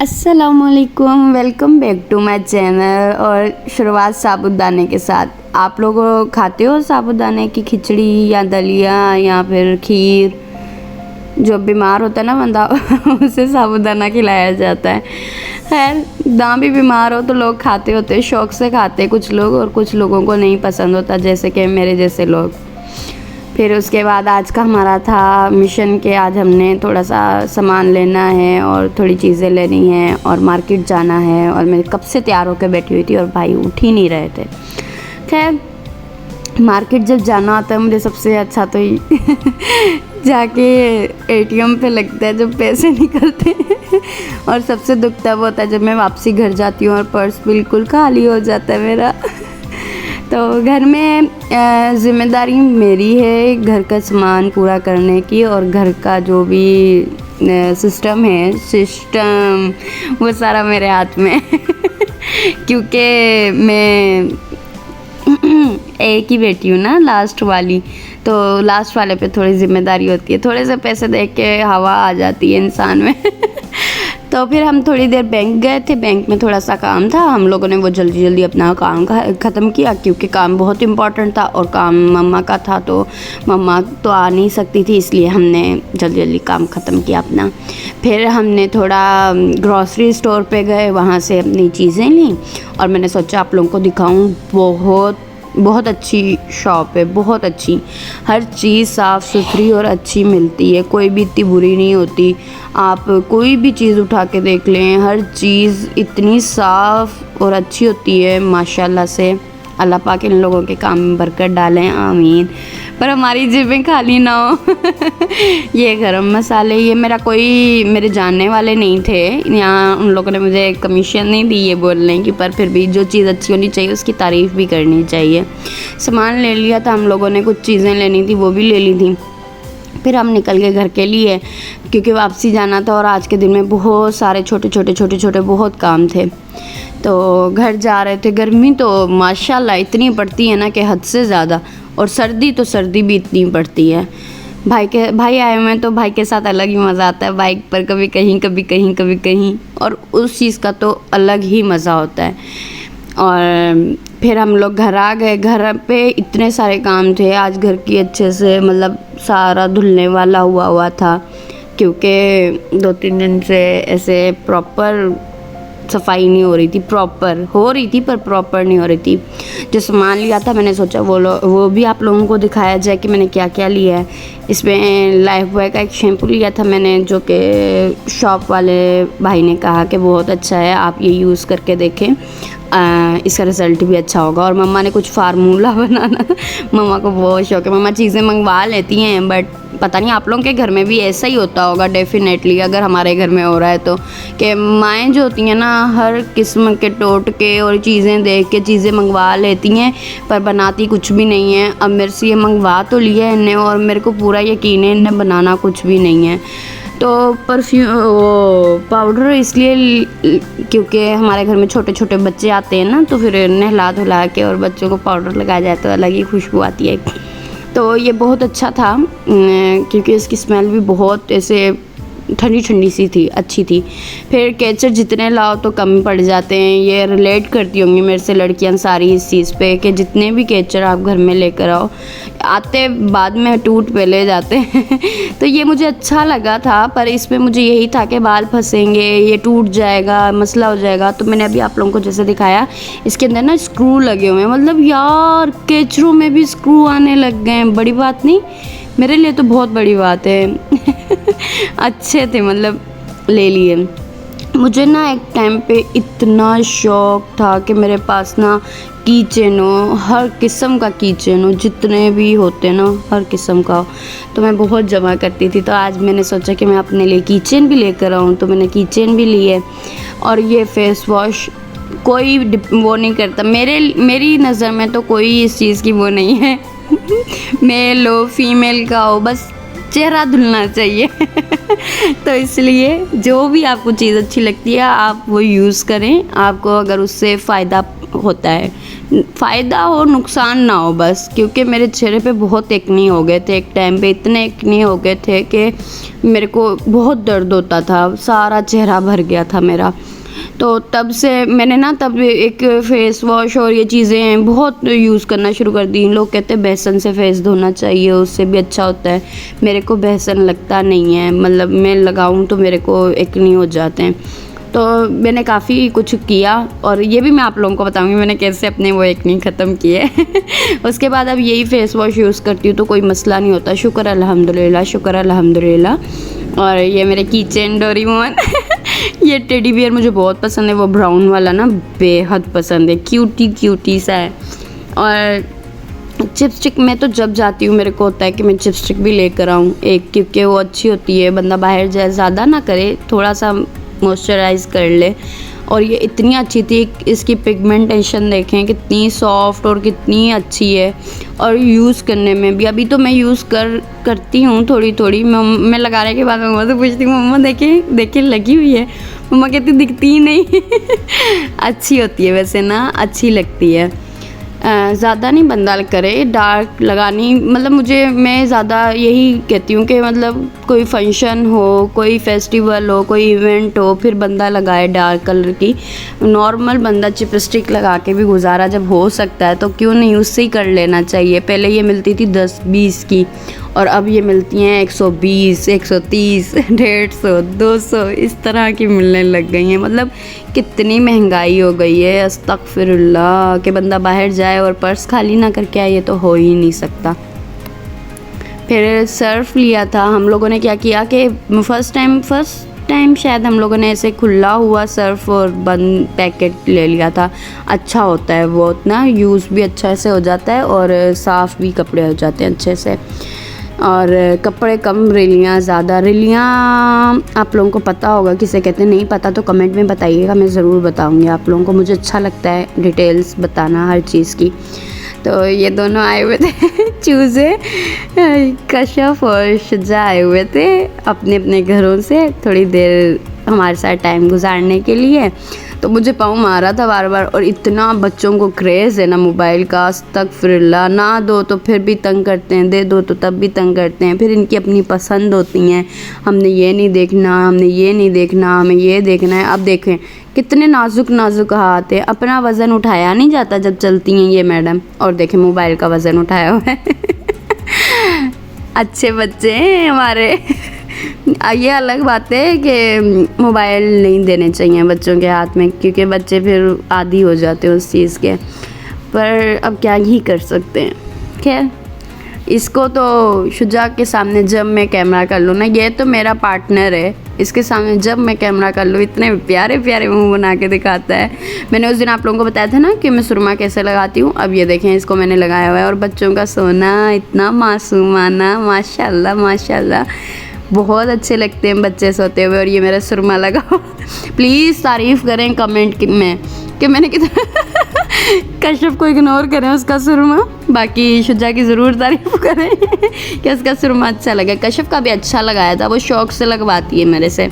अस्सलामुअलैकुम, welcome back to my channel. और शुरुआत साबूदाने के साथ। आप लोग खाते हो साबूदाने की खिचड़ी या दलिया या फिर खीर? जो बीमार होता है ना बंदा उसे साबूदाना खिलाया जाता है। खैर, ना भी बीमार हो तो लोग खाते होते, शौक़ से खाते कुछ लोग, और कुछ लोगों को नहीं पसंद होता, जैसे कि मेरे जैसे लोग। फिर उसके बाद आज का हमारा था मिशन कि आज हमने थोड़ा सा सामान लेना है और थोड़ी चीज़ें लेनी हैं और मार्केट जाना है। और मैं कब से तैयार होकर बैठी हुई थी और भाई उठ ही नहीं रहे थे। खैर, मार्केट जब जाना होता है मुझे सबसे अच्छा तो जाके एटीएम पे लगता है जब पैसे निकलते हैं। और सबसे दुख तब होता है जब मैं वापसी घर जाती हूँ और पर्स बिल्कुल खाली हो जाता है मेरा। तो घर में ज़िम्मेदारी मेरी है घर का सामान पूरा करने की, और घर का जो भी सिस्टम वो सारा मेरे हाथ में क्योंकि मैं एक ही बेटी हूँ ना, लास्ट वाली, तो लास्ट वाले पे थोड़ी ज़िम्मेदारी होती है। थोड़े से पैसे देख के हवा आ जाती है इंसान में। तो फिर हम थोड़ी देर बैंक गए थे, बैंक में थोड़ा सा काम था, हम लोगों ने वो जल्दी जल्दी अपना काम ख़त्म किया क्योंकि काम बहुत इम्पॉर्टेंट था और काम मम्मा का था, तो मम्मा तो आ नहीं सकती थी, इसलिए हमने जल्दी जल्दी काम ख़त्म किया अपना। फिर हमने थोड़ा ग्रॉसरी स्टोर पे गए, वहाँ से अपनी चीज़ें लीं और मैंने सोचा आप लोगों को दिखाऊँ। बहुत अच्छी शॉप है, बहुत अच्छी, हर चीज़ साफ़ सुथरी और अच्छी मिलती है, कोई भी इतनी बुरी नहीं होती। आप कोई भी चीज़ उठा के देख लें, हर चीज़ इतनी साफ़ और अच्छी होती है माशाल्लाह से। अल्लाह पाक इन लोगों के काम में बरकत डालें, आमीन। पर हमारी जेबें खाली ना हो। ये गरम मसाले, ये मेरे जानने वाले नहीं थे यहाँ, उन लोगों ने मुझे कमीशन नहीं दी ये बोलने की, पर फिर भी जो चीज़ अच्छी होनी चाहिए उसकी तारीफ़ भी करनी चाहिए। सामान ले लिया था हम लोगों ने, कुछ चीज़ें लेनी थी वो भी ले ली थी। फिर हम निकल गए घर के लिए क्योंकि वापसी जाना था और आज के दिन में बहुत सारे छोटे छोटे बहुत काम थे, तो घर जा रहे थे। गर्मी तो माशाल्लाह इतनी पड़ती है ना कि हद से ज़्यादा, और सर्दी भी इतनी पड़ती है। भाई आए हुए हैं तो भाई के साथ अलग ही मज़ा आता है, बाइक पर कभी कहीं, और उस चीज़ का तो अलग ही मज़ा होता है। और फिर हम लोग घर आ गए। घर पे इतने सारे काम थे आज, घर की अच्छे से मतलब सारा धुलने वाला हुआ था क्योंकि 2-3 दिन से ऐसे प्रॉपर सफाई नहीं हो रही थी, पर प्रॉपर नहीं हो रही थी। जो सामान लिया था मैंने सोचा वो भी आप लोगों को दिखाया जाए कि मैंने क्या क्या लिया है। इसमें लाइफ बॉय का एक शैम्पू लिया था मैंने, जो कि शॉप वाले भाई ने कहा कि बहुत अच्छा है, आप ये यूज़ करके देखें, इसका रिज़ल्ट भी अच्छा होगा। और मम्मा ने कुछ फार्मूला बनाना, मम्मा को बहुत शौक है, मम्मा चीज़ें मंगवा लेती हैं, बट पता नहीं आप लोगों के घर में भी ऐसा ही होता होगा डेफिनेटली, अगर हमारे घर में हो रहा है तो, कि माएँ जो होती हैं ना हर किस्म के टोटके और चीज़ें देख के चीज़ें मंगवा लेती हैं पर बनाती कुछ भी नहीं है। अब मेरे से ये मंगवा तो लिया है इन्हें और मेरे को पूरा यकीन है इन्हें बनाना कुछ भी नहीं है। तो पाउडर इसलिए क्योंकि हमारे घर में छोटे छोटे बच्चे आते हैं ना, तो फिर नहला धुला के और बच्चों को पाउडर लगाया जाए तो अलग ही खुशबू आती है। तो ये बहुत अच्छा था क्योंकि इसकी स्मेल भी बहुत ऐसे ठंडी सी थी, अच्छी थी। फिर केचर जितने लाओ तो कम पड़ जाते हैं, ये रिलेट करती होंगी मेरे से लड़कियां सारी इस चीज़ पे कि जितने भी केचर आप घर में लेकर आओ, आते बाद में टूट पे ले जाते हैं। तो ये मुझे अच्छा लगा था, पर इसमें मुझे यही था कि बाल फंसेंगे, ये टूट जाएगा, मसला हो जाएगा। तो मैंने अभी आप लोगों को जैसे दिखाया, इसके अंदर ना स्क्रू लगे हुए हैं, मतलब यार केचरों में भी स्क्रू आने लग गए हैं। बड़ी बात नहीं, मेरे लिए तो बहुत बड़ी बात है। अच्छे थे, मतलब ले लिए। मुझे ना एक टाइम पे इतना शौक़ था कि मेरे पास ना कीचेन हो, हर किस्म का कीचेन हो, जितने भी होते ना हर किस्म का, तो मैं बहुत जमा करती थी। तो आज मैंने सोचा कि मैं अपने लिए कीचेन भी लेकर आऊँ, तो मैंने कीचेन भी लिए। और ये फेस वॉश कोई वो नहीं करता, मेरी नज़र में तो कोई इस चीज़ की वो नहीं है। मेल हो फीमेल का हो, बस चेहरा धुलना चाहिए। तो इसलिए जो भी आपको चीज़ अच्छी लगती है आप वो यूज़ करें, आपको अगर उससे फ़ायदा होता है फ़ायदा हो नुकसान ना हो बस, क्योंकि मेरे चेहरे पे बहुत एक्ने हो गए थे। एक टाइम पे इतने एक्ने हो गए थे कि मेरे को बहुत दर्द होता था, सारा चेहरा भर गया था मेरा। तो तब से मैंने ना तब एक फ़ेस वॉश और ये चीज़ें बहुत यूज़ करना शुरू कर दी। लोग कहते हैं बेसन से फेस धोना चाहिए, उससे भी अच्छा होता है। मेरे को बेसन लगता नहीं है, मतलब मैं लगाऊं तो मेरे को एक्ने हो जाते हैं। तो मैंने काफ़ी कुछ किया और ये भी मैं आप लोगों को बताऊंगी मैंने कैसे अपने वो एक्ने ख़त्म किए। उसके बाद अब यही फ़ेस वॉश यूज़ करती हूँ तो कोई मसला नहीं होता। शुक्र अल्हम्दुलिल्लाह, शुक्र अल्हम्दुलिल्लाह। और ये मेरे कीचेन डोरेमोन ये टेडी बियर मुझे बहुत पसंद है, वो ब्राउन वाला ना बेहद पसंद है, क्यूटी क्यूटी सा है। और चिपस्टिक में तो जब जाती हूँ मेरे को होता है कि मैं चिपस्टिक भी लेकर आऊँ एक, क्योंकि वो अच्छी होती है। बंदा बाहर जाए ज़्यादा ना करे, थोड़ा सा मॉइस्चराइज़ कर ले। और ये इतनी अच्छी थी, इसकी पिगमेंटेशन देखें कितनी सॉफ्ट और कितनी अच्छी है। और यूज़ करने में भी अभी तो मैं यूज़ करती हूँ थोड़ी थोड़ी। मैं लगाने के बाद मम्मा से पूछती हूँ, मम्मा देखे लगी हुई है। मम्मा कहती दिखती ही नहीं। अच्छी होती है वैसे ना, अच्छी लगती है। ज़्यादा नहीं बंदा करे डार्क लगानी, मतलब मैं ज़्यादा यही कहती हूँ कि मतलब कोई फंक्शन हो, कोई फेस्टिवल हो, कोई इवेंट हो, फिर बंदा लगाए डार्क कलर की। नॉर्मल बंदा चिपस्टिक लगा के भी गुजारा जब हो सकता है तो क्यों नहीं उससे ही कर लेना चाहिए। पहले ये मिलती थी 10-20 की और अब ये मिलती हैं 120, 130, 150, 200 इस तरह की मिलने लग गई हैं। मतलब कितनी महंगाई हो गई है, अस्तगफिरुल्लाह, कि बंदा बाहर जाए और पर्स खाली ना करके आए, ये तो हो ही नहीं सकता। फिर सर्फ लिया था हम लोगों ने, क्या किया कि फर्स्ट टाइम शायद हम लोगों ने ऐसे खुला हुआ सर्फ और बंद पैकेट ले लिया था। अच्छा होता है वो, ना यूज़ भी अच्छा से हो जाता है और साफ़ भी कपड़े हो जाते हैं अच्छे से। और कपड़े कम, रिलियाँ ज़्यादा। रिलियाँ आप लोगों को पता होगा, किसे कहते हैं नहीं पता तो कमेंट में बताइएगा, मैं ज़रूर बताऊंगी आप लोगों को। मुझे अच्छा लगता है डिटेल्स बताना हर चीज़ की। तो ये दोनों आए हुए थे चूज़े, कशफ और शुजा आए हुए थे अपने अपने घरों से थोड़ी देर हमारे साथ टाइम गुजारने के लिए। तो मुझे पाँव मारा था बार बार। और इतना बच्चों को क्रेज़ है ना मोबाइल का, अस्तगफिरुल्लाह। ना दो तो फिर भी तंग करते हैं, दे दो तो तब भी तंग करते हैं। फिर इनकी अपनी पसंद होती हैं, हमने ये नहीं देखना, हमने ये नहीं देखना, हमें ये देखना है। अब देखें कितने नाजुक नाजुक हाथ है, अपना वज़न उठाया नहीं जाता जब चलती हैं ये मैडम, और देखें मोबाइल का वज़न उठाया हुआ है। अच्छे बच्चे हैं हमारे। ये अलग बात है कि मोबाइल नहीं देने चाहिए बच्चों के हाथ में, क्योंकि बच्चे फिर आदी हो जाते हैं उस चीज़ के। पर अब क्या ही कर सकते हैं। खैर, इसको तो शुजा के सामने जब मैं कैमरा कर लूँ ना, ये तो मेरा पार्टनर है, इसके सामने जब मैं कैमरा कर लूँ इतने प्यारे प्यारे मुंह बना के दिखाता है। मैंने उस दिन आप लोगों को बताया था ना कि मैं सुरमा कैसे लगाती हूँ। अब ये देखें, इसको मैंने लगाया हुआ है। और बच्चों का सोना इतना मासूमाना, माशाल्लाह माशाल्लाह, बहुत अच्छे लगते हैं बच्चे सोते हुए। और ये मेरा सुरमा लगाओ। प्लीज़ तारीफ़ करें कमेंट में कि मैंने कितना कश्यप को इग्नोर करें उसका सुरमा, बाकी शुजा की ज़रूर तारीफ़ करें कि उसका सुरमा अच्छा लगा। कश्यप का भी अच्छा लगाया था, वो शौक़ से लगवाती है मेरे से।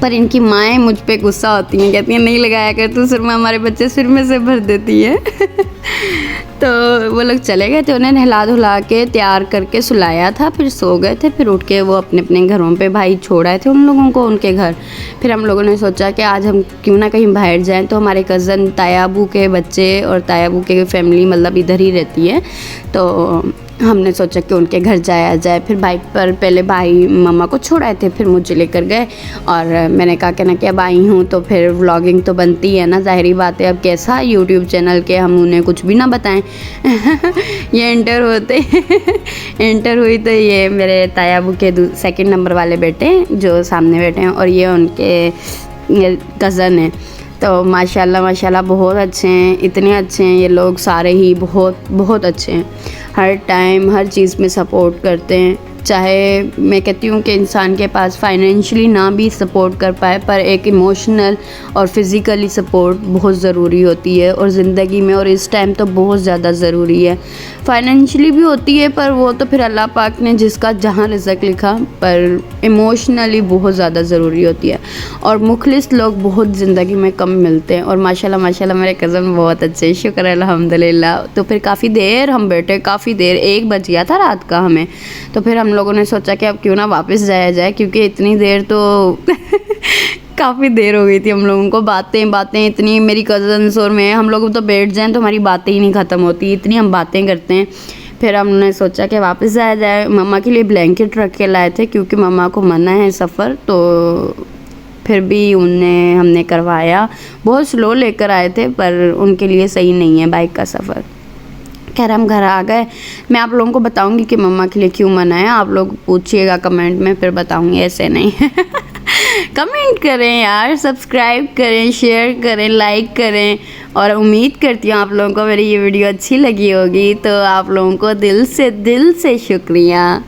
पर इनकी माएँ मुझ पे गुस्सा होती हैं, कहती हैं नहीं लगाया कर तू सुरमा, हमारे बच्चे सिर में से भर देती है। तो वो लोग चले गए थे, उन्हें नहला धुला के तैयार करके सुलाया था, फिर सो गए थे। फिर उठ के वो अपने अपने घरों पे, भाई छोड़ आए थे उन लोगों को उनके घर। फिर हम लोगों ने सोचा कि आज हम क्यों ना कहीं बाहर जाएं। तो हमारे कज़न तायाबू के बच्चे और तायाबू के फैमिली मतलब इधर ही रहती है, तो हमने सोचा कि उनके घर जाया जाए। फिर बाइक पर पहले भाई मम्मा को छोड़ाए थे, फिर मुझे लेकर गए। और मैंने कहा कि ना कि अब आई हूँ तो फिर व्लॉगिंग तो बनती है ना, ज़ाहिरी बात है। अब कैसा यूट्यूब चैनल के हम उन्हें कुछ भी ना बताएं। ये एंटर होते एंटर हुई तो ये मेरे तायाबू के 2nd नंबर वाले बेटे जो सामने बैठे हैं, और ये उनके कज़न हैं। तो माशाल्लाह माशाल्लाह बहुत अच्छे हैं, इतने अच्छे हैं ये लोग सारे ही, बहुत बहुत अच्छे हैं। हर टाइम हर चीज़ में सपोर्ट करते हैं। चाहे मैं कहती हूँ कि इंसान के पास फाइनेंशियली ना भी सपोर्ट कर पाए, पर एक इमोशनल और फिज़िकली सपोर्ट बहुत ज़रूरी होती है और ज़िंदगी में, और इस टाइम तो बहुत ज़्यादा ज़रूरी है। फाइनेंशियली भी होती है पर वो तो फिर अल्लाह पाक ने जिसका जहाँ रिज़्क लिखा, पर इमोशनली बहुत ज़्यादा ज़रूरी होती है। और मुखलिस लोग बहुत ज़िंदगी में कम मिलते हैं, और माशाल्लाह माशाल्लाह मेरे कज़न बहुत अच्छे, शुक्र है अल्हम्दुलिल्लाह। तो फिर काफ़ी देर हम बैठे, काफ़ी देर, 1 बज गया था रात का हमें। तो फिर हम लोगों ने सोचा कि अब क्यों ना वापस जाया जाए, क्योंकि इतनी देर तो काफ़ी देर हो गई थी हम लोगों को, बातें इतनी, मेरी कज़न्स और मैं, हम लोग तो बैठ जाएं तो हमारी बातें ही नहीं ख़त्म होती, इतनी हम बातें करते हैं। फिर हमने सोचा कि वापस जाया जाए। मम्मा के लिए ब्लैंकेट रख के लाए थे क्योंकि मम्मा को मना है सफ़र, तो फिर भी हमने करवाया। बहुत स्लो लेकर आए थे पर उनके लिए सही नहीं है बाइक का सफ़र। खैर हम घर आ गए। मैं आप लोगों को बताऊंगी कि मम्मा के लिए क्यों मना है, आप लोग पूछिएगा कमेंट में, फिर बताऊंगी, ऐसे नहीं। कमेंट करें यार, सब्सक्राइब करें, शेयर करें, लाइक करें। और उम्मीद करती हूँ आप लोगों को मेरी ये वीडियो अच्छी लगी होगी। तो आप लोगों को दिल से शुक्रिया।